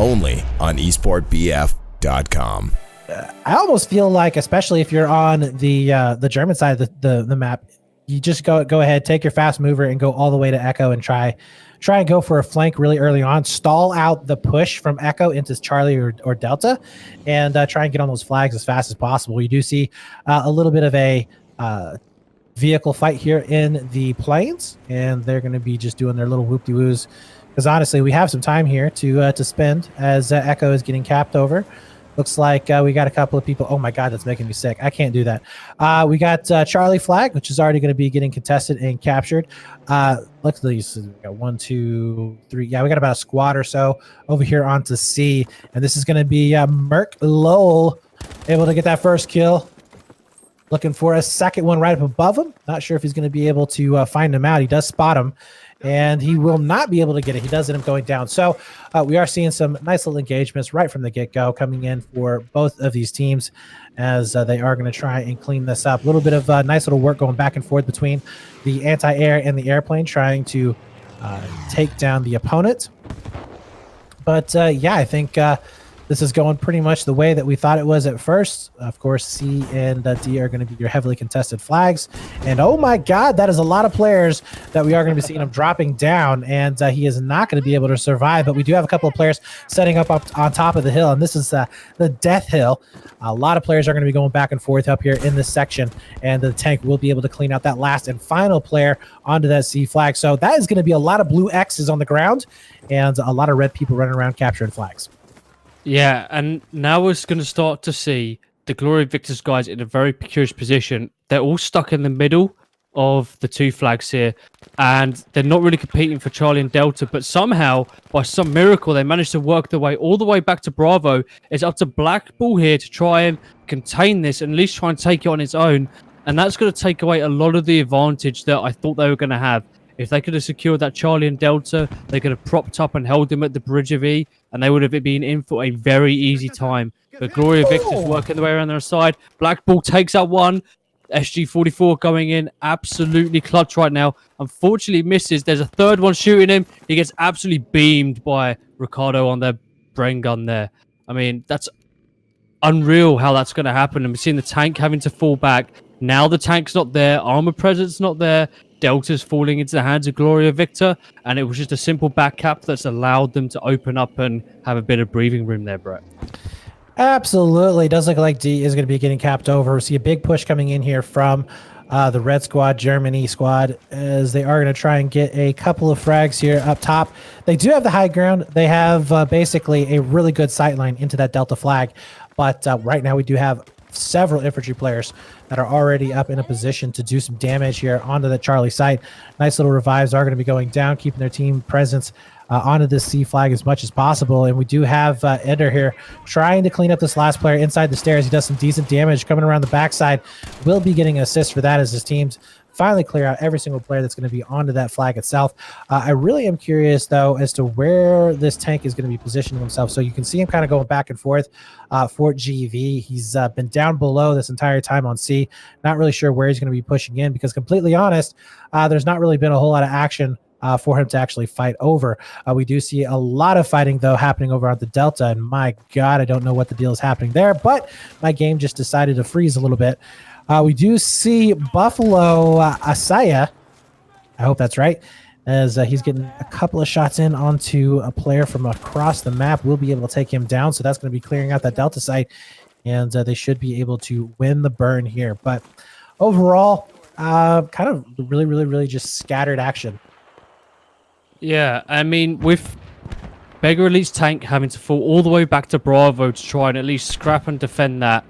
only on esportbf.com. I almost feel like, especially if you're on the German side of the map, you just go ahead, take your fast mover and go all the way to Echo and try and go for a flank really early on, stall out the push from Echo into Charlie or Delta, and try and get on those flags as fast as possible. You do see a little bit of a vehicle fight here in the plains, and they're going to be just doing their little whoop-de-woos, because honestly, we have some time here to spend as Echo is getting capped over. Looks like we got a couple of people. Oh my God, that's making me sick. I can't do that. We got Charlie flag, which is already going to be getting contested and captured. Look at these. We got 1, 2, 3. Yeah, we got about a squad or so over here onto C. And this is going to be Merc Lowell able to get that first kill. Looking for a second one right up above him. Not sure if he's going to be able to find him out. He does spot him, and he will not be able to get it. He does end up going down. So we are seeing some nice little engagements right from the get-go coming in for both of these teams, as they are going to try and clean this up. A little bit of nice little work going back and forth between the anti-air and the airplane, trying to take down the opponent. But yeah, I think this is going pretty much the way that we thought it was at first. Of course, C and D are going to be your heavily contested flags. And oh my God, that is a lot of players that we are going to be seeing him dropping down. And he is not going to be able to survive. But we do have a couple of players setting up on top of the hill. And this is the Death Hill. A lot of players are going to be going back and forth up here in this section. And the tank will be able to clean out that last and final player onto that C flag. So that is going to be a lot of blue X's on the ground and a lot of red people running around capturing flags. Yeah, and now we're going to start to see the Gloria Victis guys in a very precarious position. They're all stuck in the middle of the two flags here, and they're not really competing for Charlie and Delta, but somehow, by some miracle, they managed to work their way all the way back to Bravo. It's up to Black Bull here to try and contain this and at least try and take it on its own, and that's going to take away a lot of the advantage that I thought they were going to have. If they could have secured that Charlie and Delta, they could have propped up and held them at the bridge of E, and they would have been in for a very easy time. But Gloria Victis working the way around their side. Black Bull takes out one. SG44 going in, absolutely clutch right now. Unfortunately misses. There's a third one shooting him. He gets absolutely beamed by Ricardo on their brain gun there. I mean, that's unreal how that's going to happen. And we've seen the tank having to fall back. Now the tank's not there. Armor presence not there. Delta's falling into the hands of Gloria Victor, and it was just a simple back cap that's allowed them to open up and have a bit of breathing room there, Brett. Absolutely. It does look like D is going to be getting capped over. We see a big push coming in here from the red squad, Germany squad, as they are going to try and get a couple of frags here up top. They do have the high ground. They have basically a really good sight line into that Delta flag, but right now we do have several infantry players that are already up in a position to do some damage here onto the Charlie site. Nice little revives are going to be going down, keeping their team presence onto this C flag as much as possible. And we do have Ender here trying to clean up this last player inside the stairs. He does some decent damage coming around the backside. Will be getting an assist for that as his team's finally clear out every single player that's going to be onto that flag itself. I really am curious, though, as to where this tank is going to be positioning himself. So you can see him kind of going back and forth for GV. He's been down below this entire time on C. Not really sure where he's going to be pushing in because, completely honest, there's not really been a whole lot of action for him to actually fight over. We do see a lot of fighting, though, happening over on the Delta, and my God, I don't know what the deal is happening there, but my game just decided to freeze a little bit. We do see Buffalo Asaya, I hope that's right, as he's getting a couple of shots in onto a player from across the map. We'll be able to take him down, so that's going to be clearing out that Delta site, and they should be able to win the burn here. But overall, kind of really just scattered action. Yeah, I mean, with BEGA Elite's tank having to fall all the way back to Bravo to try and at least scrap and defend that,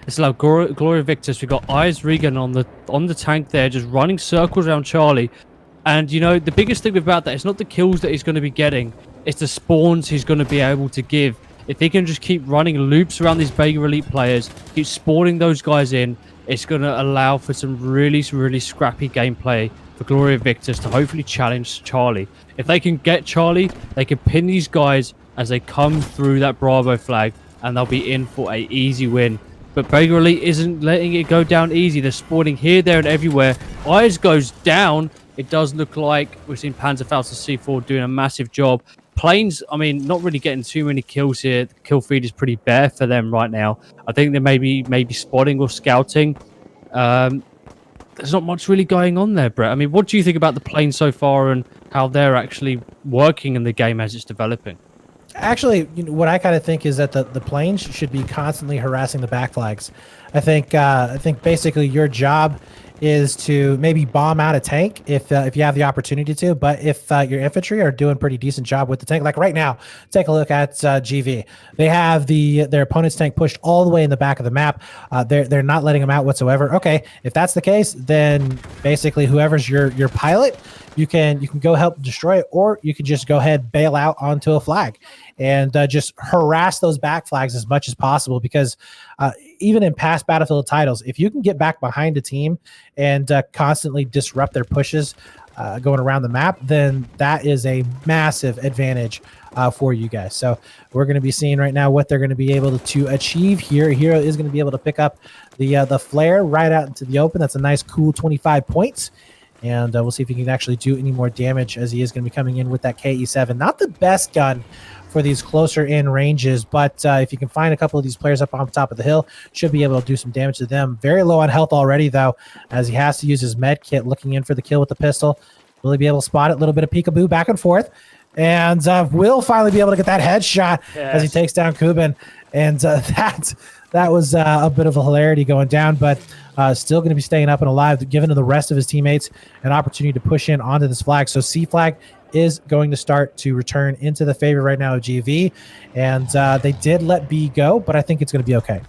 it's like Gloria Victis. We've got Eyes Regan on the tank there, just running circles around Charlie. And, you know, the biggest thing about that is not the kills that he's going to be getting. It's the spawns he's going to be able to give. If he can just keep running loops around these BEGA Elite players, keep spawning those guys in, it's going to allow for some really scrappy gameplay for Gloria Victis to hopefully challenge Charlie. If they can get Charlie, they can pin these guys as they come through that Bravo flag, and they'll be in for an easy win. But BEGA Elite isn't letting it go down easy. They're spawning here, there, and everywhere. Eyes goes down. It does look like we've seen Panzerfaust C4 doing a massive job. Planes, I mean, not really getting too many kills here. The kill feed is pretty bare for them right now. I think they maybe spotting or scouting. There's not much really going on there, Brett. I mean, what do you think about the planes so far and how they're actually working in the game as it's developing? Actually, what I kind of think is that the planes should be constantly harassing the back flags. I think basically your job is to maybe bomb out a tank if you have the opportunity to. But if your infantry are doing a pretty decent job with the tank, like right now, take a look at GV. They have their opponent's tank pushed all the way in the back of the map. They're not letting them out whatsoever. Okay, if that's the case, then basically whoever's your pilot, you can go help destroy it, or you can just go ahead, bail out onto a flag and just harass those back flags as much as possible. Because even in past Battlefield titles, if you can get back behind a team and constantly disrupt their pushes going around the map, then that is a massive advantage for you guys. So we're going to be seeing right now what they're going to be able to achieve here. Hero is going to be able to pick up the flare right out into the open. That's a nice, cool 25 points. And we'll see if he can actually do any more damage, as he is going to be coming in with that KE7. Not the best gun for these closer in ranges, but if you can find a couple of these players up on top of the hill, should be able to do some damage to them. Very low on health already, though, as he has to use his med kit, looking in for the kill with the pistol. Will he be able to spot it? A little bit of peekaboo back and forth. And will finally be able to get that headshot as he takes down Kuban. And that was a bit of a hilarity going down, but still going to be staying up and alive, giving to the rest of his teammates an opportunity to push in onto this flag. So C flag is going to start to return into the favor right now of GV. And they did let B go, but I think it's going to be okay.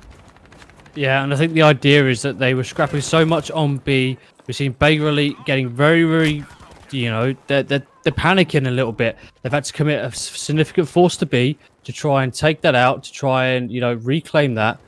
Yeah, and I think the idea is that they were scrapping so much on B. We've seen BEGA Elite getting very, very, they're panicking a little bit. They've had to commit a significant force to B to try and take that out, to try and, reclaim that.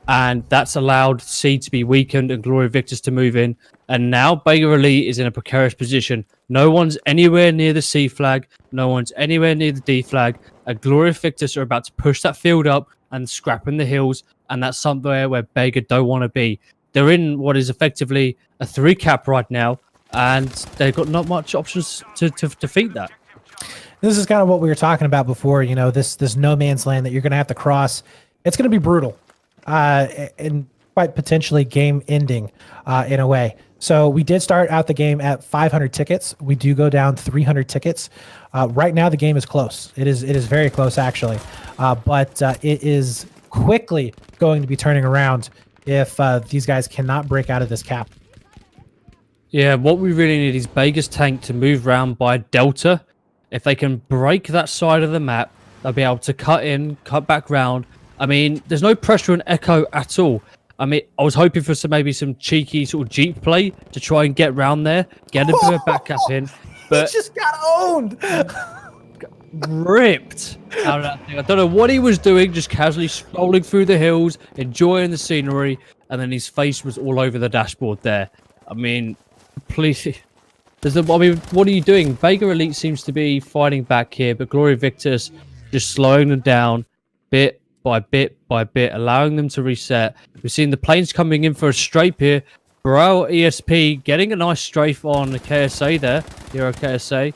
And that's allowed C to be weakened and Gloria Victis to move in. And now BEGA Elite is in a precarious position. No one's anywhere near the C flag. No one's anywhere near the D flag. And Gloria Victis are about to push that field up and scrap in the hills. And that's somewhere where BEGA don't want to be. They're in what is effectively a 3 cap right now. And they've got not much options to defeat that. This is kind of what we were talking about before. This no man's land that you're going to have to cross. It's going to be brutal. And quite potentially game ending in a way. So we did start out the game at 500 tickets. We do go down 300 tickets. Right now the game is close. It is very close actually. But it is quickly going to be turning around if these guys cannot break out of this cap. Yeah, what we really need is BEGA's tank to move around by Delta. If they can break that side of the map, they'll be able to cut back round. I mean, there's no pressure on Echo at all. I mean, I was hoping for maybe some cheeky sort of Jeep play to try and get round there, get a bit of back cap in. But he just got owned. Ripped out of that thing. I don't know what he was doing, just casually strolling through the hills, enjoying the scenery, and then his face was all over the dashboard there. I mean, please. What are you doing? BEGA Elite seems to be fighting back here, but Gloria Victis just slowing them down bit by bit by bit, allowing them to reset. We've seen the planes coming in for a strafe here. Bro ESP getting a nice strafe on the KSA there. Hero KSA.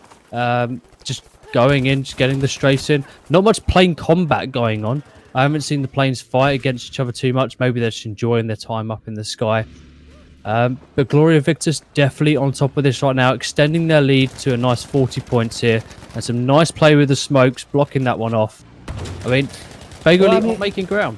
Just going in, just getting the strafes in. Not much plane combat going on. I haven't seen the planes fight against each other too much. Maybe they're just enjoying their time up in the sky. But Gloria Victis definitely on top of this right now, extending their lead to a nice 40 points here. And some nice play with the smokes, blocking that one off. I mean, BEGA Elite not making ground.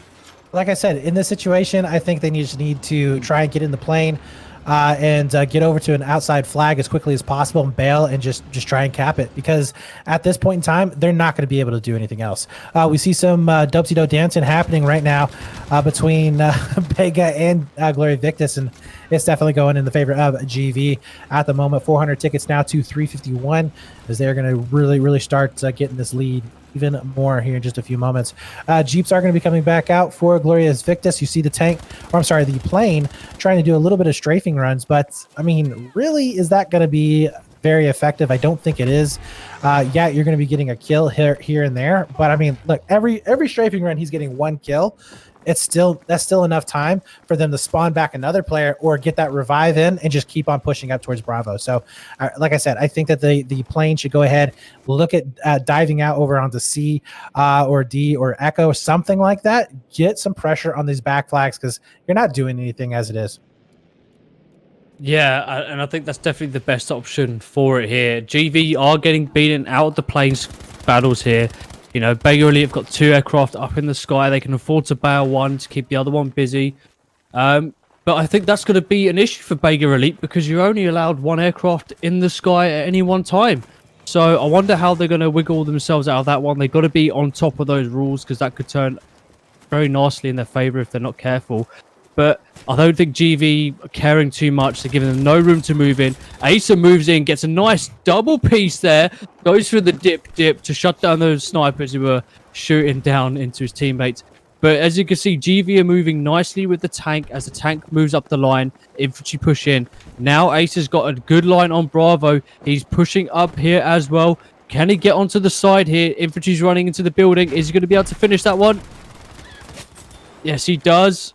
Like I said, in this situation, I think they just need to try and get in the plane and get over to an outside flag as quickly as possible and bail and just try and cap it. Because at this point in time, they're not going to be able to do anything else. We see some dope-si-do dancing happening right now between BEGA and Gloria Victis, and it's definitely going in the favor of GV at the moment. 400 tickets now to 351 as they're going to really start getting this lead even more here in just a few moments. Jeeps are going to be coming back out for Gloria Victis. You see the tank, or I'm sorry, the plane trying to do a little bit of strafing runs, but I mean, really, is that going to be very effective? I don't think it is. Yeah, you're going to be getting a kill here and there, but I mean, look, every strafing run, he's getting one kill. that's still enough time for them to spawn back another player or get that revive in and just keep on pushing up towards Bravo. So, like I said, I think that the plane should go ahead, look at diving out over onto C or D or Echo, something like that. Get some pressure on these back flags because you're not doing anything as it is. Yeah, and I think that's definitely the best option for it here. GV are getting beaten out of the planes battles here. You know, BEGA Elite have got 2 aircraft up in the sky. They can afford to bail one to keep the other one busy. But I think that's going to be an issue for BEGA Elite because you're only allowed 1 aircraft in the sky at any one time. So I wonder how they're going to wiggle themselves out of that one. They've got to be on top of those rules because that could turn very nicely in their favor if they're not careful. But I don't think GV are caring too much. They're giving them no room to move in. Asa moves in, gets a nice double piece there, goes for the dip to shut down those snipers who were shooting down into his teammates. But as you can see, GV are moving nicely with the tank as the tank moves up the line. Infantry push in. Now Asa's got a good line on Bravo. He's pushing up here as well. Can he get onto the side here? Infantry's running into the building. Is he going to be able to finish that one? Yes, he does.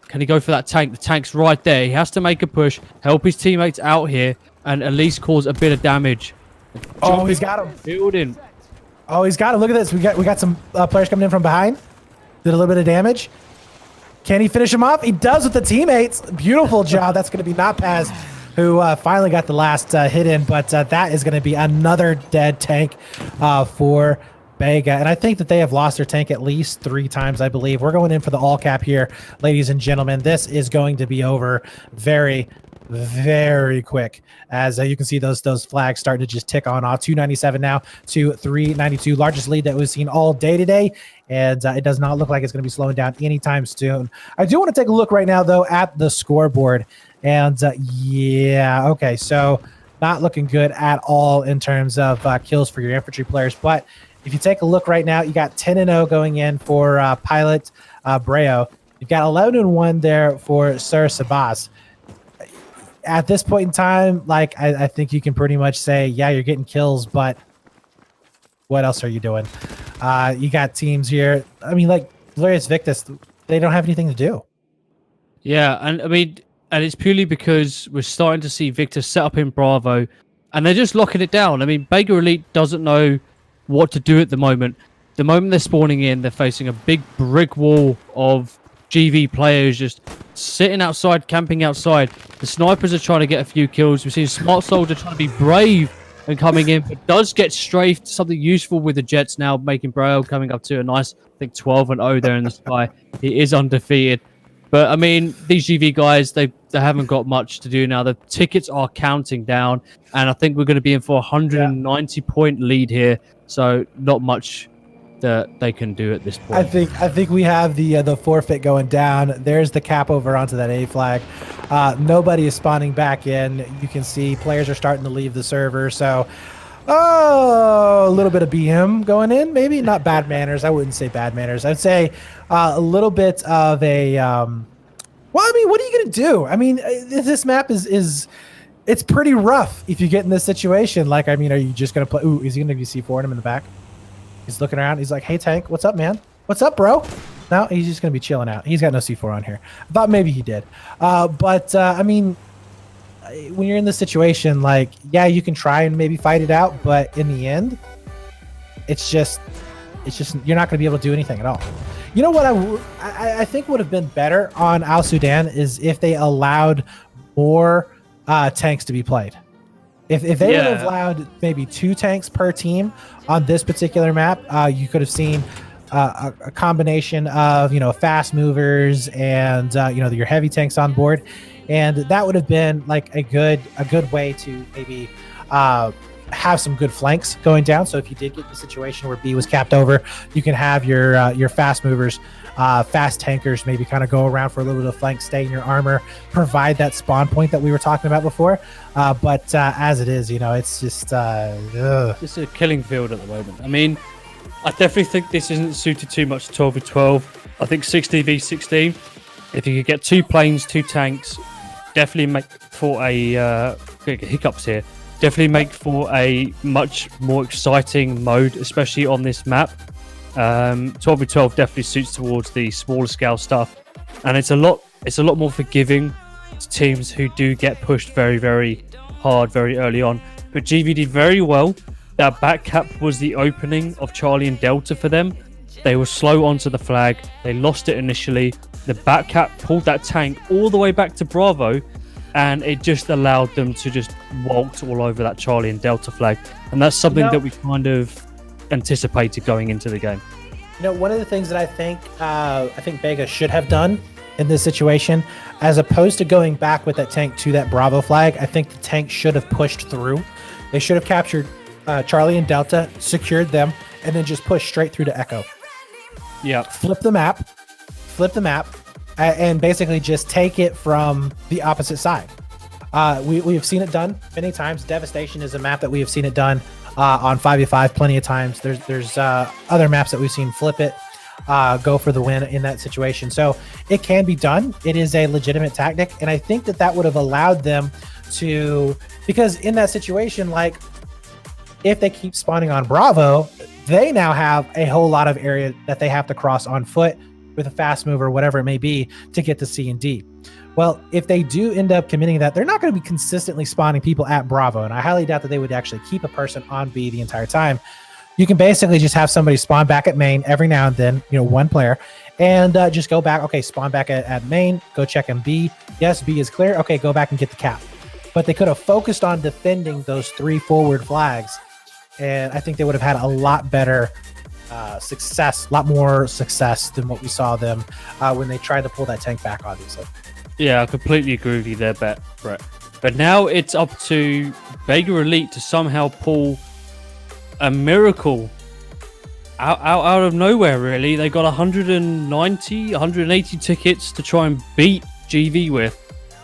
Can he go for that tank? The tank's right there. He has to make a push, help his teammates out here, and at least cause a bit of damage. Oh, he's got him. Building. Oh, he's got him. Look at this. We got some players coming in from behind. Did a little bit of damage. Can he finish him off? He does with the teammates. Beautiful job. That's going to be Notpaz, who finally got the last hit in, but that is going to be another dead tank for BEGA, and I think that they have lost their tank at least 3 times, I believe. We're going in for the all cap here, ladies and gentlemen. This is going to be over very, very quick. As you can see those flags starting to just tick on off. 297 now to 392, largest lead that we've seen all day today, and it does not look like it's going to be slowing down anytime soon. I do want to take a look right now, though, at the scoreboard, and yeah, okay, so not looking good at all in terms of kills for your infantry players, but if you take a look right now, you got 10-0 going in for Pilot Breo. You've got 11-1 there for Sir Sabas. At this point in time, like I think you can pretty much say, yeah, you're getting kills, but what else are you doing? You got teams here. I mean, like Gloria Victis, they don't have anything to do. Yeah, and I mean, and it's purely because we're starting to see Victor set up in Bravo, and they're just locking it down. I mean, BEGA Elite doesn't know what to do at the moment. The moment they're spawning in, they're facing a big brick wall of GV players just sitting outside, camping outside. The snipers are trying to get a few kills. We've seen Smart Soldier trying to be brave and coming in, but does get strafed. Something useful with the Jets now, making Braille coming up to a nice, I think, 12-0 there in the sky. He is undefeated. But, I mean, these GV guys, they haven't got much to do now. The tickets are counting down, and I think we're going to be in for a 190-point lead here. So, not much that they can do at this point. I think we have the forfeit going down. There's the cap over onto that A flag. Nobody is spawning back in. You can see players are starting to leave the server. So, a little bit of BM going in. Maybe not bad manners. I wouldn't say bad manners. I'd say a little bit of a. Well, I mean, what are you gonna do? I mean, this map is it's pretty rough if you get in this situation. Like, I mean, are you just gonna play? Ooh, is he gonna be C4 him in the back? He's looking around. He's like, "Hey, tank, what's up, man? What's up, bro?" No, he's just gonna be chilling out. He's got no C4 on here. I thought maybe he did, but I mean, when you're in this situation, like, yeah, you can try and maybe fight it out, but in the end, it's just you're not gonna be able to do anything at all. You know what I think would have been better on Al Sudan is if they allowed more tanks to be played. If they would have allowed maybe 2 tanks per team on this particular map, you could have seen a combination of, you know, fast movers and you know, your heavy tanks on board, and that would have been like a good way to maybe have some good flanks going down. So if you did get the situation where B was capped over, you can have your fast movers, fast tankers maybe kind of go around for a little bit of flank, stay in your armor, provide that spawn point that we were talking about before. But as it is, you know, it's just a killing field at the moment. I mean, I definitely think this isn't suited too much to 12v12. I think 16v16, if you could get 2 planes, 2 tanks, definitely make for a hiccups here. Definitely make for a much more exciting mode, especially on this map. 12v12 definitely suits towards the smaller scale stuff, and it's a lot more forgiving to teams who do get pushed very, very hard very early on. But GV did very well. That back cap was the opening of Charlie and Delta for them. They were slow onto the flag. They lost it initially. The back cap pulled that tank all the way back to Bravo, and it just allowed them to just waltz all over that Charlie and Delta flag. And that's something that we kind of anticipated going into the game. You know, one of the things that I think BEGA should have done in this situation, as opposed to going back with that tank to that Bravo flag, I think the tank should have pushed through. They should have captured Charlie and Delta, secured them, and then just pushed straight through to Echo. Yeah. Flip the map, and basically just take it from the opposite side. We have seen it done many times. Devastation is a map that we have seen it done on 5v5 plenty of times. There's other maps that we've seen flip it, go for the win in that situation. So it can be done. It is a legitimate tactic, and I think that would have allowed them to, because in that situation, like if they keep spawning on Bravo, they now have a whole lot of area that they have to cross on foot with a fast mover, whatever it may be, to get to C and D. Well, if they do end up committing that, they're not going to be consistently spawning people at Bravo, and I highly doubt that they would actually keep a person on B the entire time. You can basically just have somebody spawn back at main every now and then, one player, and just go back. Okay, spawn back at main, go check in B. Yes, B is clear. Okay, go back and get the cap. But they could have focused on defending those 3 forward flags, and I think they would have had a lot better success, a lot more success than what we saw them when they tried to pull that tank back, obviously. Yeah, I completely agree with you there, Brett. But now it's up to BEGA Elite to somehow pull a miracle out of nowhere, really. They got 180 tickets to try and beat GV with,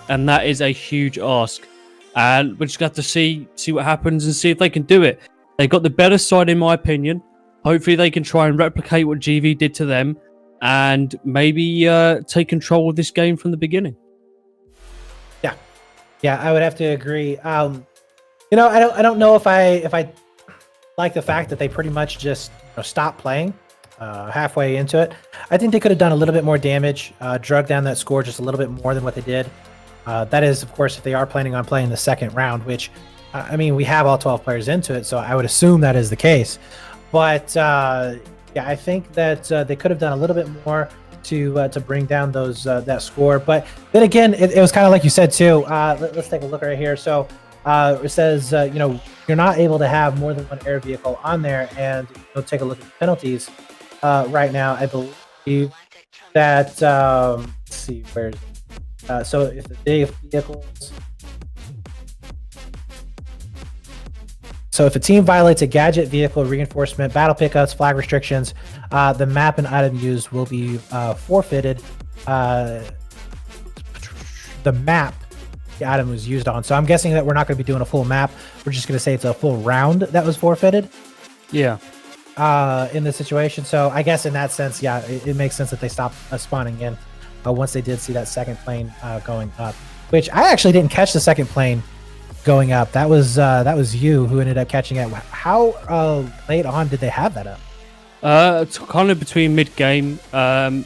and that is a huge ask. And we're just going to have to see what happens and see if they can do it. They got the better side, in my opinion. Hopefully they can try and replicate what GV did to them and maybe take control of this game from the beginning. Yeah, I would have to agree. I don't know if I like the fact that they pretty much just stopped playing halfway into it. I think they could have done a little bit more damage, drug down that score just a little bit more than what they did. That is, of course, if they are planning on playing the second round, which, we have all 12 players into it, so I would assume that is the case. But, I think that they could have done a little bit more to bring down those that score. But then again, it was kind of like you said, too. Let's take a look right here. So it says, you're not able to have more than one air vehicle on there. And take a look at the penalties right now. I believe that, let's see, where's so if the big vehicles. So if a team violates a gadget, vehicle, reinforcement, battle pickups, flag restrictions, the map and item used will be forfeited. The map the item was used on. So I'm guessing that we're not going to be doing a full map. We're just going to say it's a full round that was forfeited. Yeah. In this situation. So I guess in that sense, yeah, it makes sense that they stopped spawning in once they did see that second plane going up, which I actually didn't catch the second plane going up. That was you who ended up catching it. How late on did they have that up? It's kind of between mid-game. I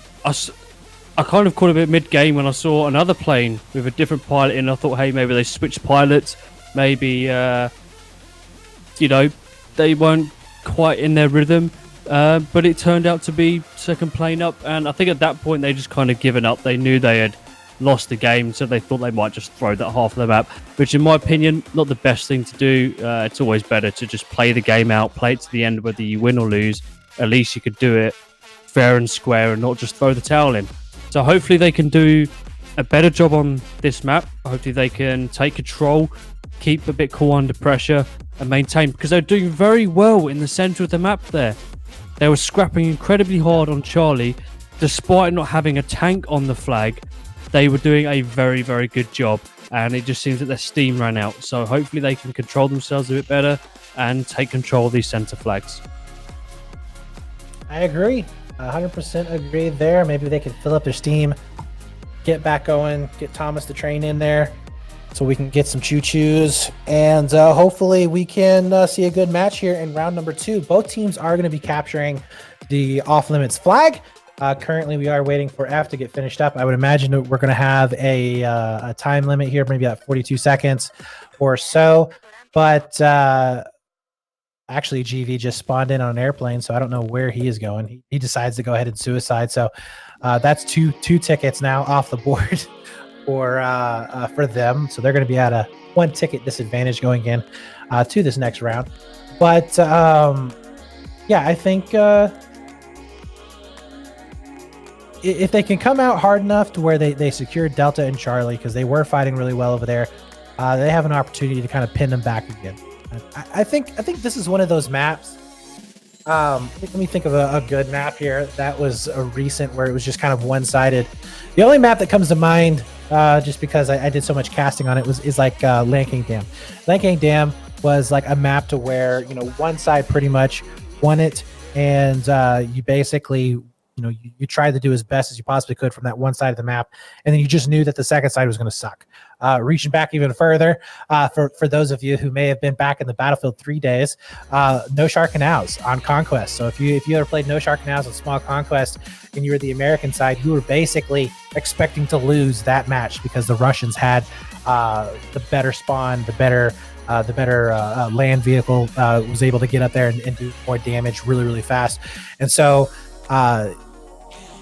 kind of caught a bit mid-game when I saw another plane with a different pilot in. I thought, hey, maybe they switched pilots. Maybe, they weren't quite in their rhythm. But it turned out to be second plane up. And I think at that point, they just kind of given up. They knew they had lost the game, so they thought they might just throw that half of the map, which in my opinion, not the best thing to do. It's always better to just play the game out, play it to the end, whether you win or lose. At least you could do it fair and square and not just throw the towel in. So hopefully they can do a better job on this map. Hopefully they can take control, keep a bit cool under pressure and maintain, because they're doing very well in the center of the map there. They were scrapping incredibly hard on Charlie, despite not having a tank on the flag. They were doing a very, very good job, and it just seems that their steam ran out. So hopefully they can control themselves a bit better and take control of these center flags. I agree. 100% agree there. Maybe they can fill up their steam, get back going, get Thomas the train in there so we can get some choo-choos, and hopefully we can see a good match here in round number 2. Both teams are going to be capturing the off-limits flag. Currently, we are waiting for F to get finished up. I would imagine that we're going to have a time limit here, maybe at 42 seconds or so. But actually, GV just spawned in on an airplane, so I don't know where he is going. He decides to go ahead and suicide. So that's two tickets now off the board for them. So they're going to be at a 1 ticket disadvantage going in to this next round. But yeah, I think if they can come out hard enough to where they secured Delta and Charlie, because they were fighting really well over there, they have an opportunity to kind of pin them back again. I think this is one of those maps. Let me think of a good map here. That was a recent where it was just kind of one-sided. The only map that comes to mind, just because I did so much casting on it, is like Land King Dam. Land King Dam was like a map to where, you know, one side pretty much won it, and you basically, you know, you tried to do as best as you possibly could from that one side of the map, and then you just knew that the second side was going to suck. Reaching back even further, for those of you who may have been back in the Battlefield 3 days, No Shark Canals on Conquest. So if you ever played No Shark Canals on Small Conquest and you were the American side, you were basically expecting to lose that match because the Russians had the better spawn, the better land vehicle, was able to get up there and do more damage really, really fast. And so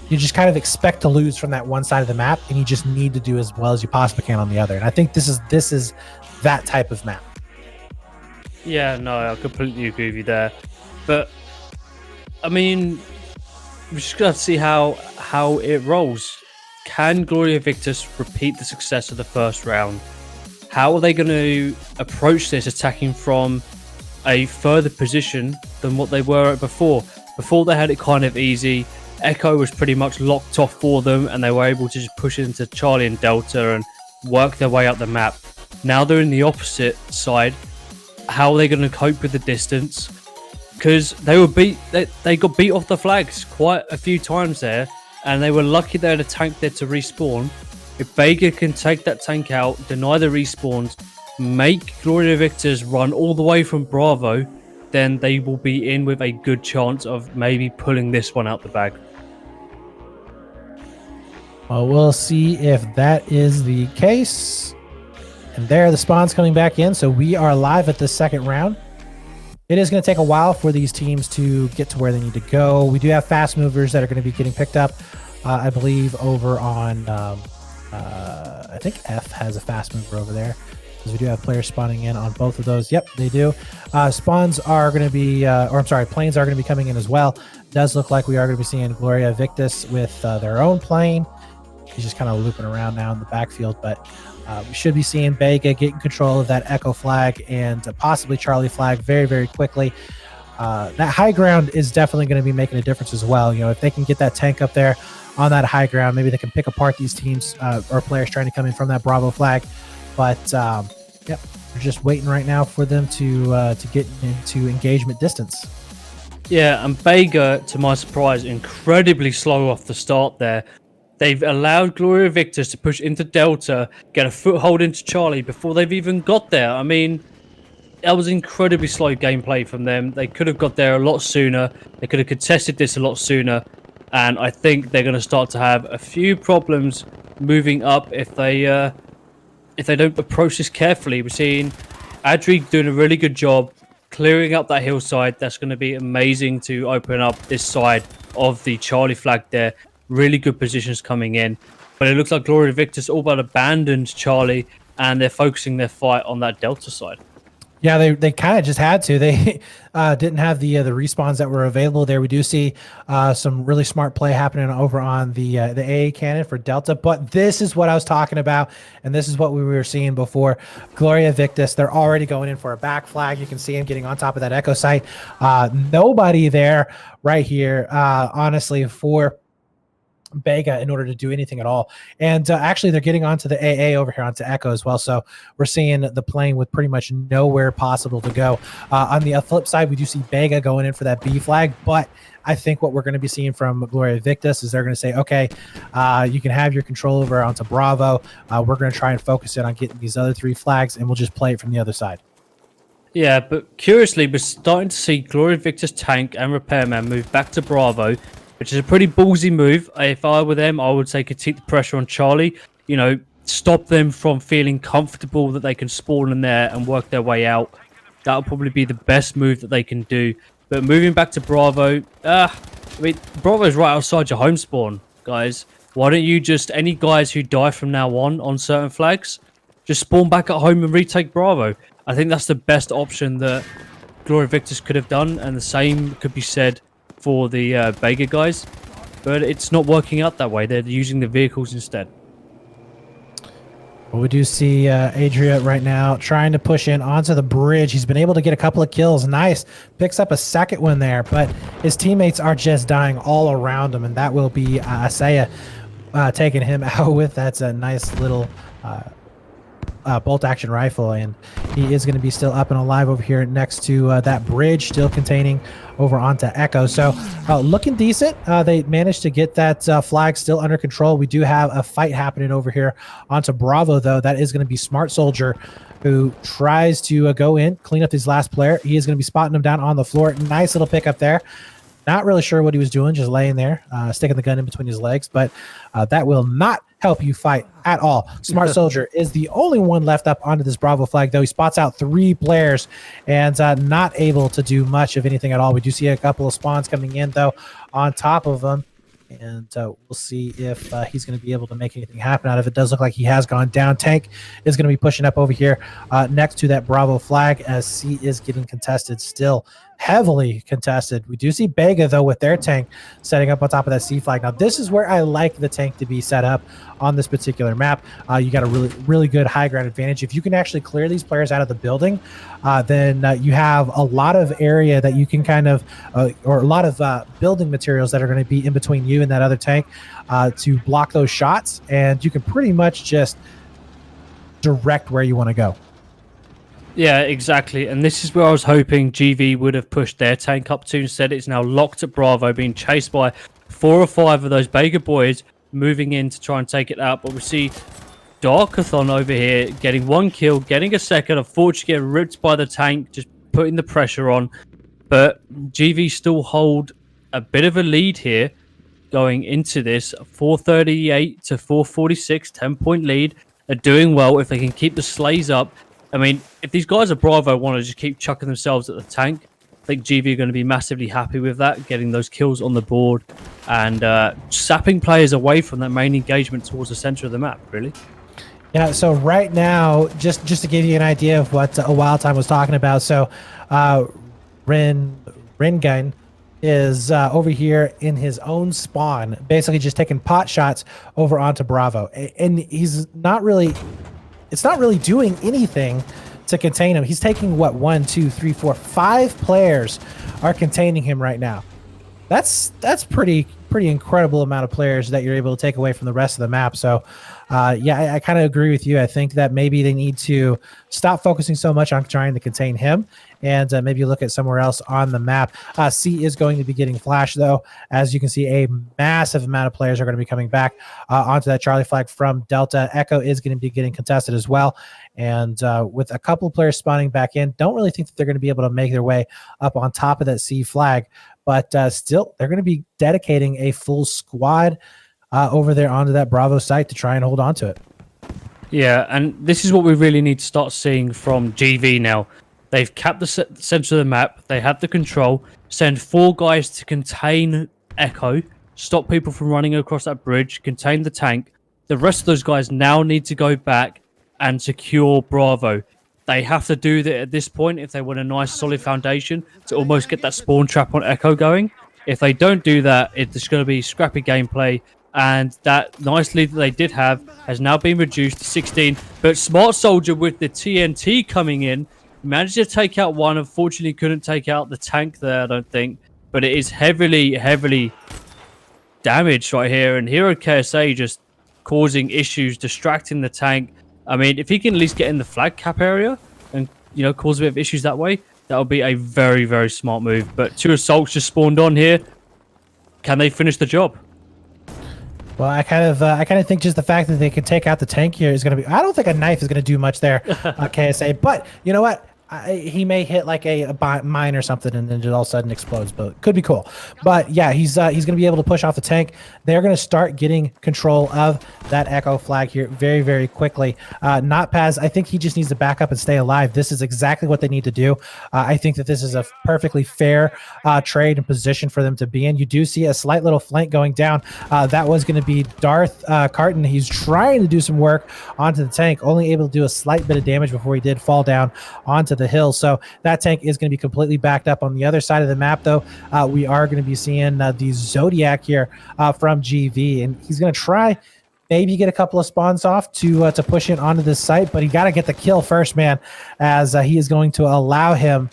you just kind of expect to lose from that one side of the map, and you just need to do as well as you possibly can on the other. And I think this is that type of map. Yeah, no, I completely agree with you there. But I mean, we're just gonna have to see how it rolls. Can Gloria Victis repeat the success of the first round? How are they going to approach this, attacking from a further position than what they were at before? Before, they had it kind of easy. Echo was pretty much locked off for them, and they were able to just push into Charlie and Delta and work their way up the map. Now they're in the opposite side. How are they going to cope with the distance? Because they got beat off the flags quite a few times there, and they were lucky they had a tank there to respawn. If BEGA can take that tank out, deny the respawns, make Gloria Victis run all the way from Bravo, then they will be in with a good chance of maybe pulling this one out the bag. Well, we'll see if that is the case. And there, the spawn's coming back in. So we are live at the second round. It is going to take a while for these teams to get to where they need to go. We do have fast movers that are going to be getting picked up, I believe, over on, I think F has a fast mover over there, because we do have players spawning in on both of those. Yep, they do. Spawns are going to be, planes are going to be coming in as well. Does look like we are going to be seeing Gloria Victis with their own plane. He's just kind of looping around now in the backfield, but we should be seeing BEGA getting control of that Echo flag and possibly Charlie flag very, very quickly. That high ground is definitely going to be making a difference as well. You know, if they can get that tank up there on that high ground, maybe they can pick apart these teams or players trying to come in from that Bravo flag. But yep, we're just waiting right now for them to get into engagement distance. Yeah, and BEGA, to my surprise, incredibly slow off the start there. They've allowed Gloria Victis to push into Delta, get a foothold into Charlie before they've even got there. I mean, that was incredibly slow gameplay from them. They could have got there a lot sooner. They could have contested this a lot sooner. And I think they're going to start to have a few problems moving up if they don't approach this carefully. We're seeing Adri doing a really good job clearing up that hillside. That's going to be amazing to open up this side of the Charlie flag there. Really good positions coming in. But it looks like Gloria Victis all but abandoned Charlie, and they're focusing their fight on that Delta side. Yeah, they kind of just had to. They didn't have the respawns that were available there. We do see some really smart play happening over on the AA cannon for Delta. But this is what I was talking about, and this is what we were seeing before. Gloria Victis, they're already going in for a back flag. You can see him getting on top of that Echo site. Nobody there right here, honestly, for BEGA in order to do anything at all. And actually they're getting onto the AA over here onto Echo as well, so we're seeing the plane with pretty much nowhere possible to go. On the flip side, we do see BEGA going in for that B flag, but I think what we're going to be seeing from Gloria Victis is they're going to say, okay, you can have your control over onto Bravo. We're going to try and focus in on getting these other three flags, and we'll just play it from the other side. Yeah, but curiously, we're starting to see Gloria Victis tank and repairman move back to Bravo, which is a pretty ballsy move. If I were them, I would say keep the pressure on Charlie. You know, stop them from feeling comfortable that they can spawn in there and work their way out. That would probably be the best move that they can do. But moving back to Bravo, I mean, Bravo's right outside your home spawn, guys. Why don't you just, any guys who die from now on certain flags, just spawn back at home and retake Bravo? I think that's the best option that Gloria Victis could have done, and the same could be said for the BEGA guys. But it's not working out that way. They're using the vehicles instead. Well, we do see Adria right now trying to push in onto the bridge. He's been able to get a couple of kills. Nice. Picks up a second one there, but his teammates are just dying all around him, and that will be Asaya taking him out with. That's a nice little bolt action rifle, and he is going to be still up and alive over here next to that bridge, still containing over onto Echo. So looking decent. They managed to get that flag still under control. We do have a fight happening over here onto Bravo, though. That is going to be Smart Soldier, who tries to go in, clean up his last player. He is going to be spotting him down on the floor. Nice little pickup there. Not really sure what he was doing, just laying there, sticking the gun in between his legs, but that will not help you fight at all. Smart Soldier is the only one left up onto this Bravo flag, though. He spots out 3 players and not able to do much of anything at all. We do see a couple of spawns coming in, though, on top of them, and we'll see if he's going to be able to make anything happen out of it. It does look like he has gone down. Tank is going to be pushing up over here next to that Bravo flag, as C is getting contested still. Heavily contested. We do see BEGA, though, with their tank setting up on top of that C flag. Now, this is where I like the tank to be set up on this particular map. You got a really good high ground advantage. If you can actually clear these players out of the building, then you have a lot of area that you can kind of, or a lot of building materials that are going to be in between you and that other tank to block those shots, and you can pretty much just direct where you want to go. Yeah, exactly. And this is where I was hoping GV would have pushed their tank up to. Instead, it's now locked at Bravo, being chased by 4 or 5 of those BEGA boys moving in to try and take it out. But we see Darkathon over here getting 1 kill, getting a second. Unfortunately, getting ripped by the tank, just putting the pressure on. But GV still hold a bit of a lead here going into this. 438 to 446, 10-point lead. They're doing well if they can keep the slays up. I mean, if these guys at Bravo want to just keep chucking themselves at the tank, I think GV are going to be massively happy with that, getting those kills on the board and sapping players away from that main engagement towards the center of the map, really. Yeah, so right now, just to give you an idea of what a Wild Time was talking about, so Rengun is over here in his own spawn, basically just taking pot shots over onto Bravo. And he's not really... It's not really doing anything to contain him. He's taking, what, 1, 2, 3, 4, 5 players are containing him right now. That's pretty incredible amount of players that you're able to take away from the rest of the map. So, yeah, I kind of agree with you. I think that maybe they need to stop focusing so much on trying to contain him and maybe look at somewhere else on the map. C is going to be getting flashed, though. As you can see, a massive amount of players are going to be coming back onto that Charlie flag from Delta. Echo is going to be getting contested as well. And with a couple of players spawning back in, don't really think that they're going to be able to make their way up on top of that C flag. But still, they're going to be dedicating a full squad over there onto that Bravo site to try and hold on to it. Yeah, and this is what we really need to start seeing from GV now. They've capped the center of the map. They have the control. Send 4 guys to contain Echo, stop people from running across that bridge, contain the tank. The rest of those guys now need to go back and secure Bravo. They have to do that at this point if they want a nice solid foundation to almost get that spawn trap on Echo going. If they don't do that, it's going to be scrappy gameplay, and that nice lead that they did have has now been reduced to 16. But Smart Soldier with the TNT coming in managed to take out one. Unfortunately, couldn't take out the tank there, I don't think. But it is heavily damaged right here. And Hero KSA just causing issues, distracting the tank. I mean, if he can at least get in the flag cap area and, you know, cause a bit of issues that way, that would be a very smart move. But 2 assaults just spawned on here. Can they finish the job? Well, I kind of think just the fact that they can take out the tank here is going to be... I don't think a knife is going to do much there, KSA. But you know what? He may hit like a mine or something, and then it all of a sudden explodes. But it could be cool. But yeah, he's going to be able to push off the tank. They're going to start getting control of that Echo flag here very, very quickly. Notpaz, I think he just needs to back up and stay alive. This is exactly what they need to do. I think that this is a perfectly fair trade and position for them to be in. You do see a slight little flank going down. That was going to be Darth Carton. He's trying to do some work onto the tank, only able to do a slight bit of damage before he did fall down onto the hill. So that tank is going to be completely backed up. On the other side of the map, though, we are going to be seeing the Zodiac here from GV, and he's going to try maybe get a couple of spawns off to push in onto this site, but he got to get the kill first, man, as he is going to allow him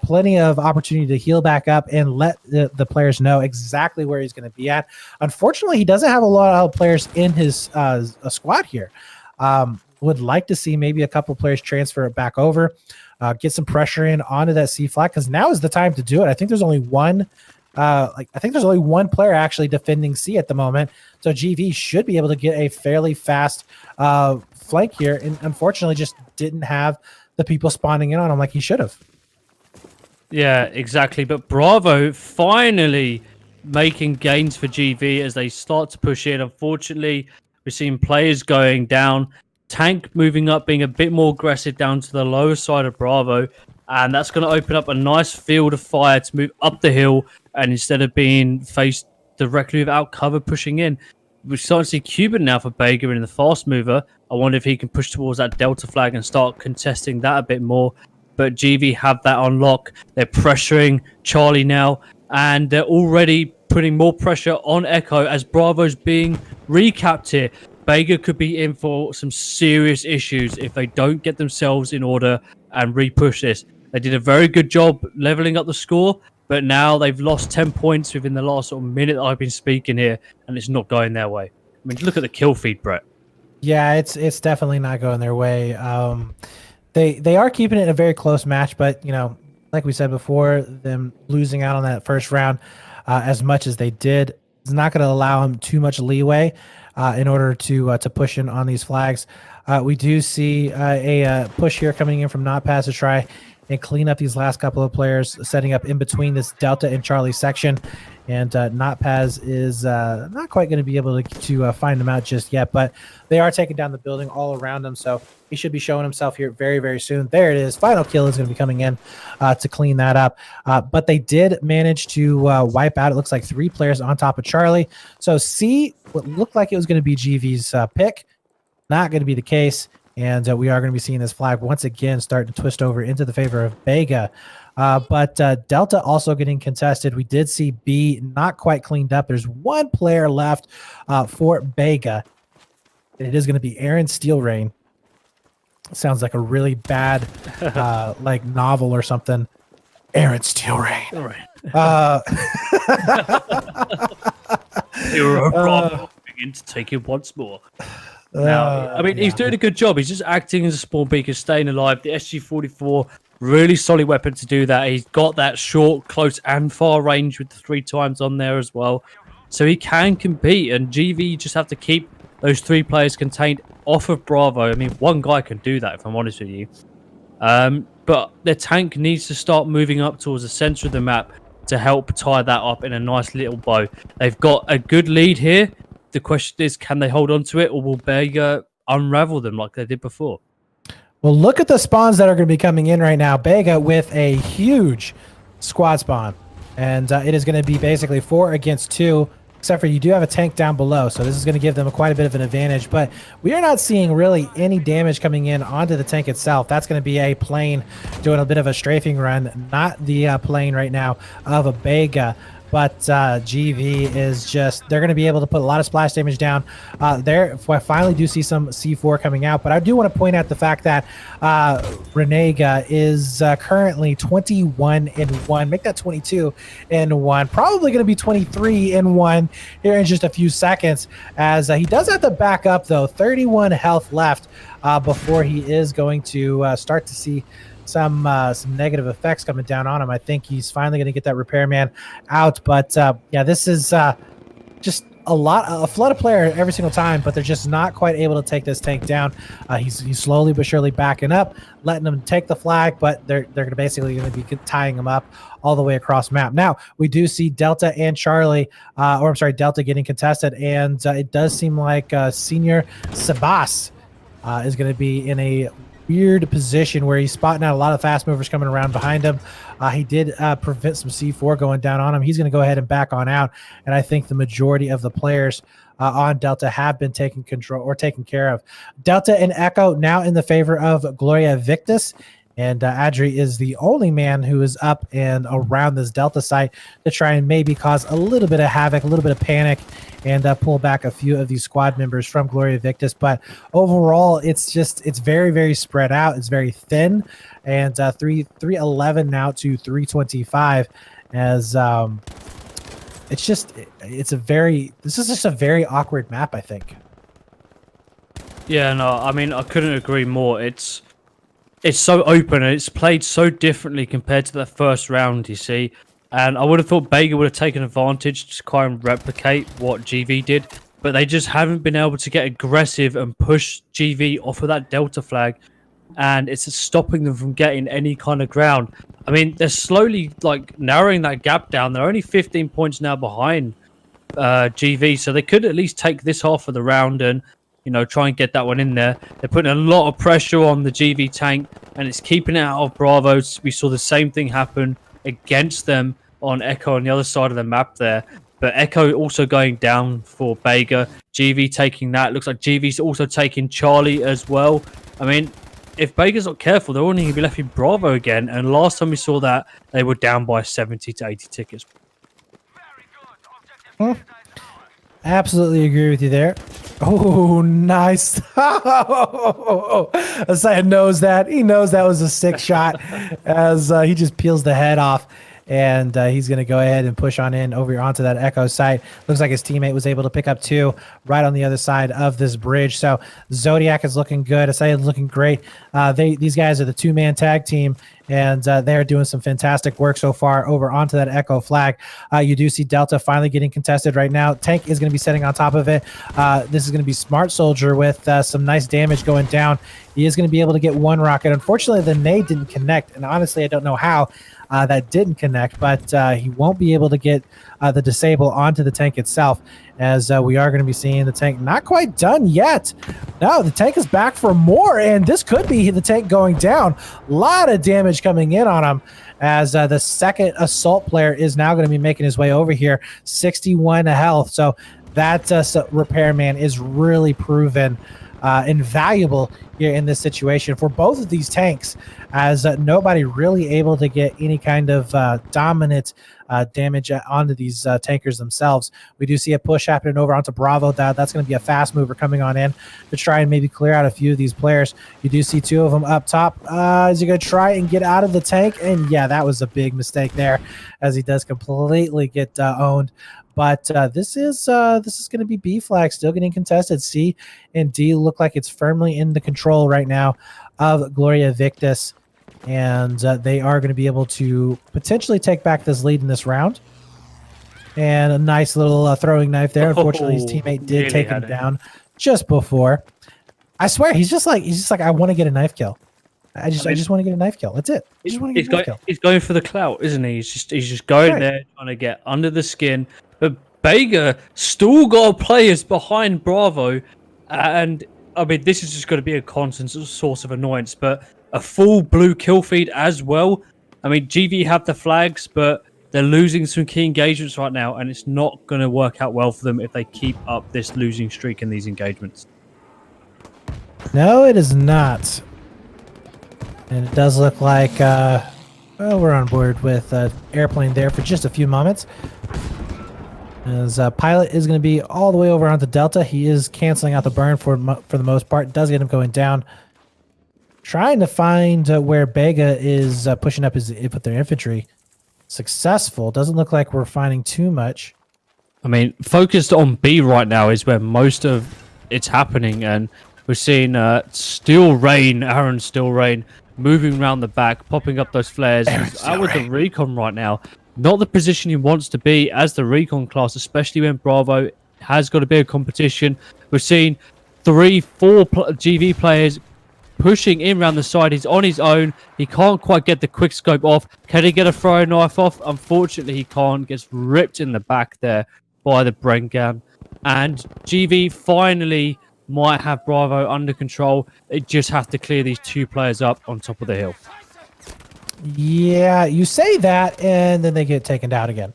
plenty of opportunity to heal back up and let the players know exactly where he's going to be at. Unfortunately, he doesn't have a lot of players in his squad here. Would like to see maybe a couple players transfer it back over, get some pressure in onto that C flag, because now is the time to do it. I think there's only one player actually defending C at the moment, so GV should be able to get a fairly fast flank here, and unfortunately just didn't have the people spawning in on him like he should have. Yeah, exactly. But Bravo finally making gains for GV as they start to push in. Unfortunately, we're seeing players going down. Tank moving up, being a bit more aggressive down to the lower side of Bravo. And that's going to open up a nice field of fire to move up the hill. And instead of being faced directly without cover pushing in, we're starting to see Cuban now for BEGA in the fast mover. I wonder if he can push towards that Delta flag and start contesting that a bit more. But GV have that on lock. They're pressuring Charlie now. And they're already putting more pressure on Echo as Bravo's being recapped here. BEGA could be in for some serious issues if they don't get themselves in order and re-push this. They did a very good job leveling up the score, but now they've lost 10 points within the last sort of minute that I've been speaking here, and it's not going their way. I mean, look at the kill feed, Brett. Yeah, it's definitely not going their way. They are keeping it a very close match, but, you know, like we said before, them losing out on that first round as much as they did is not going to allow them too much leeway in order to push in on these flags. We do see a push here coming in from Notpaz to try and clean up these last couple of players, setting up in between this Delta and Charlie section. And Notpaz is not quite going to be able to find them out just yet, but they are taking down the building all around them. So he should be showing himself here very, very soon. There it is. Final kill is going to be coming in to clean that up. But they did manage to wipe out, it looks like 3 players on top of Charlie. So C, what looked like it was going to be GV's pick, not going to be the case. And we are going to be seeing this flag once again starting to twist over into the favor of BEGA. But Delta also getting contested. We did see B not quite cleaned up. There's 1 player left for BEGA. It is going to be Aaron Steelrain. Sounds like a really bad like novel or something. Aaron Steelrain. All right. You're a problem. Begin to take it once more. Now, I mean, he's doing a good job. He's just acting as a spawn beacon, staying alive. The SG-44, really solid weapon to do that. He's got that short, close, and far range with the 3 times on there as well. So he can compete, and GV just have to keep those 3 players contained off of Bravo. I mean, 1 guy can do that, if I'm honest with you. But their tank needs to start moving up towards the center of the map to help tie that up in a nice little bow. They've got a good lead here. The question is, can they hold on to it, or will BEGA unravel them like they did before? Well, look at the spawns that are going to be coming in right now. BEGA with a huge squad spawn. And it is going to be basically 4 against 2, except for you do have a tank down below. So this is going to give them quite a bit of an advantage. But we are not seeing really any damage coming in onto the tank itself. That's going to be a plane doing a bit of a strafing run, not the plane right now of a BEGA. But GV is just, they're going to be able to put a lot of splash damage down there. I finally do see some C4 coming out, but I do want to point out the fact that Renega is currently 21-1. Make that 22-1. Probably going to be 23-1 here in just a few seconds, as he does have to back up, though. 31 health left before he is going to start to see some negative effects coming down on him. I think he's finally going to get that repairman out. But yeah, this is just a flood of player every single time, but they're just not quite able to take this tank down. He's slowly but surely backing up, letting them take the flag, but they're basically going to be tying them up all the way across map. Now we do see Delta and Charlie, or I'm sorry, Delta getting contested, and it does seem like Senior Sabas is going to be in a weird position where he's spotting out a lot of fast movers coming around behind him. He did prevent some C4 going down on him. He's going to go ahead and back on out, and I think the majority of the players on Delta have been taken control or taken care of. Delta and Echo now in the favor of Gloria Victis, and Adri is the only man who is up and around this Delta site to try and maybe cause a little bit of havoc, a little bit of panic, and pull back a few of these squad members from Gloria Victis. But overall, it's very, very spread out. It's very thin, and 311 now to 325 as this is just a very awkward map, I think. Yeah, no, I mean, I couldn't agree more. It's so open and it's played so differently compared to the first round, you see. And I would have thought BEGA would have taken advantage to try and replicate what GV did, but they just haven't been able to get aggressive and push GV off of that Delta flag, and it's stopping them from getting any kind of ground. I mean, they're slowly like narrowing that gap down. They're only 15 points now behind GV, so they could at least take this half of the round and, you know, try and get that one in there. They're putting a lot of pressure on the GV tank, and it's keeping it out of Bravo. We saw the same thing happen against them on Echo on the other side of the map there. But Echo also going down for BEGA. GV taking that. Looks like GV's also taking Charlie as well. I mean, if BEGA's not careful, they're only going to be left in Bravo again. And last time we saw that, they were down by 70 to 80 tickets. Absolutely agree with you there. Oh, nice. Asaya knows that. He knows that was a sick shot as he just peels the head off. And he's going to go ahead and push on in over onto that Echo site. Looks like his teammate was able to pick up 2 right on the other side of this bridge. So Zodiac is looking good. Asaya is looking great. These guys are the 2-man tag team, and they're doing some fantastic work so far over onto that Echo flag. You do see Delta finally getting contested right now. Tank is going to be sitting on top of it. This is going to be Smart Soldier with some nice damage going down. He is going to be able to get 1 rocket. Unfortunately, the nade didn't connect, and honestly, I don't know how that didn't connect, but he won't be able to get the disable onto the tank itself, as we are going to be seeing the tank not quite done yet. No, the tank is back for more, and this could be the tank going down. A lot of damage coming in on him, as the second assault player is now going to be making his way over here. 61 health, so that repairman is really proven invaluable here in this situation for both of these tanks, as nobody really able to get any kind of dominant damage onto these tankers themselves. We do see a push happening over onto Bravo. That's going to be a fast mover coming on in to try and maybe clear out a few of these players. You do see 2 of them up top. Is he going to try and get out of the tank? And yeah, that was a big mistake there, as he does completely get owned. But this is going to be B flag still getting contested. C and D look like it's firmly in the control right now of Gloria Victis, and they are going to be able to potentially take back this lead in this round. And a nice little throwing knife there. Unfortunately, his teammate did take him down just before. I swear, he's just like I want to get a knife kill. I just want to get a knife kill. That's it. He's going for the clout, isn't he? He's just going there trying to get under the skin. But BEGA still got players behind Bravo, and I mean, this is just going to be a constant source of annoyance. But a full blue kill feed as well. I mean, GV have the flags, but they're losing some key engagements right now, and it's not going to work out well for them if they keep up this losing streak in these engagements. No, it is not. And it does look like well, we're on board with airplane there for just a few moments. As pilot is going to be all the way over onto Delta. He is canceling out the burn for the most part. Does get him going down. Trying to find where BEGA is pushing up with their infantry. Successful. Doesn't look like we're finding too much. I mean, focused on B right now is where most of it's happening, and we're seeing Steel Rain, Aaron Steel Rain, moving around the back, popping up those flares. He's out with the recon right now. Not the position he wants to be as the recon class, especially when Bravo has got a bit of competition. We're seeing 3-4 GV players pushing in around the side. He's on his own. He can't quite get the quick scope off. Can he get a throwing knife off? Unfortunately, he can't. Gets ripped in the back there by the Brengan. And GV finally might have Bravo under control. They just have to clear these 2 players up on top of the hill. Yeah, you say that, and then they get taken down again.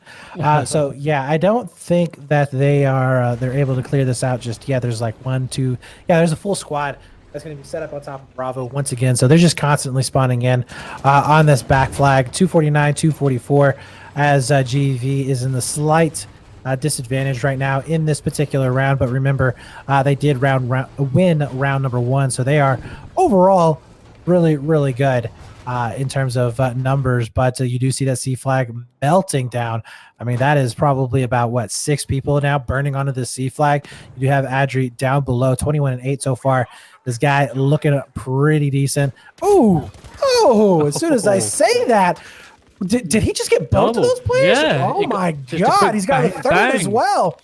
So yeah, I don't think that they're able to clear this out just yet. There's like 1, 2. Yeah, there's a full squad that's going to be set up on top of Bravo once again. So they're just constantly spawning in on this back flag. 249, 244, as GV is in the slight disadvantage right now in this particular round. But remember, they did win round number 1, so they are overall really, really good in terms of numbers. But you do see that C flag melting down. I mean, that is probably about, what, 6 people now burning onto the C flag. You do have Adri down below, 21-8 so far. This guy looking pretty decent. Oh, as soon as I say that, did he just get both of those players? Yeah. Oh my God, he's got a third as well.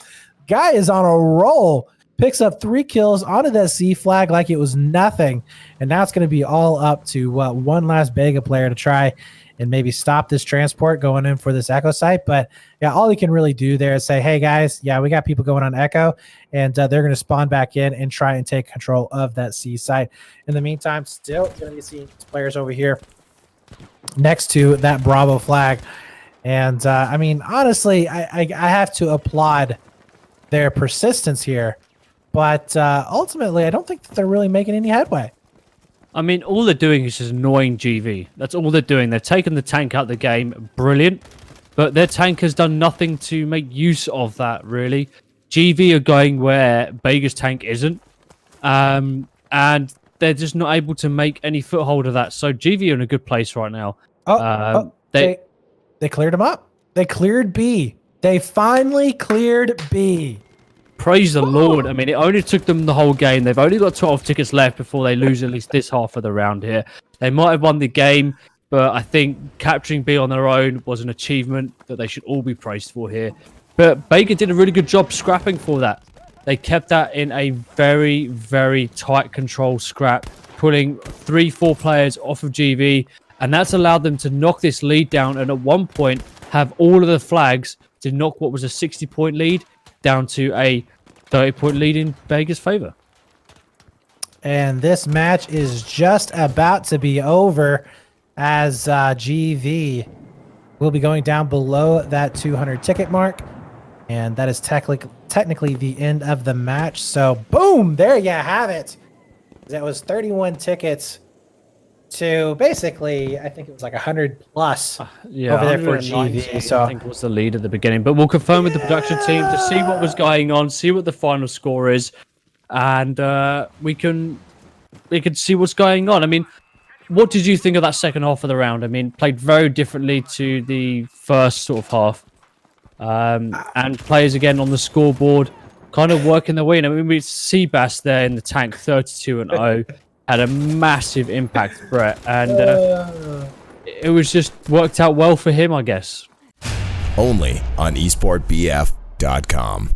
Guy is on a roll. Picks up 3 kills onto that C flag like it was nothing. And now it's going to be all up to one last BEGA player to try and maybe stop this transport going in for this Echo site. But yeah, all he can really do there is say, hey guys, yeah, we got people going on Echo, and they're going to spawn back in and try and take control of that C site. In the meantime, still going to be seeing players over here next to that Bravo flag. And I mean, honestly, I have to applaud their persistence here. But ultimately, I don't think that they're really making any headway. I mean, all they're doing is just annoying GV. That's all they're doing. They're taking the tank out of the game. Brilliant. But their tank has done nothing to make use of that, really. GV are going where BEGA's tank isn't. And they're just not able to make any foothold of that. So GV are in a good place right now. They cleared them up. They cleared B. They finally cleared B. Praise the Lord. I mean, it only took them the whole game. They've only got 12 tickets left before they lose at least this half of the round here. They might have won the game, but I think capturing B on their own was an achievement that they should all be praised for here. But BEGA did a really good job scrapping for that. They kept that in a very, very tight control scrap, pulling 3-4 players off of GV, and that's allowed them to knock this lead down, and at one point have all of the flags to knock what was a 60-point lead down to a 30-point lead in BEGA's favor. And this match is just about to be over, as GV will be going down below that 200 ticket mark. And that is technically the end of the match. So, boom, there you have it. That was 31 tickets to basically, I think it was like 100 plus over there for GV. So I think it was the lead at the beginning. But we'll confirm with the production team to see what was going on, see what the final score is, and we can see what's going on. I mean, what did you think of that second half of the round? I mean, played very differently to the first sort of half. And players again on the scoreboard kind of working their way in. I mean, we see Seabass there in the tank, 32-0, had a massive impact threat, and it was just worked out well for him, I guess. Only on esportbf.com.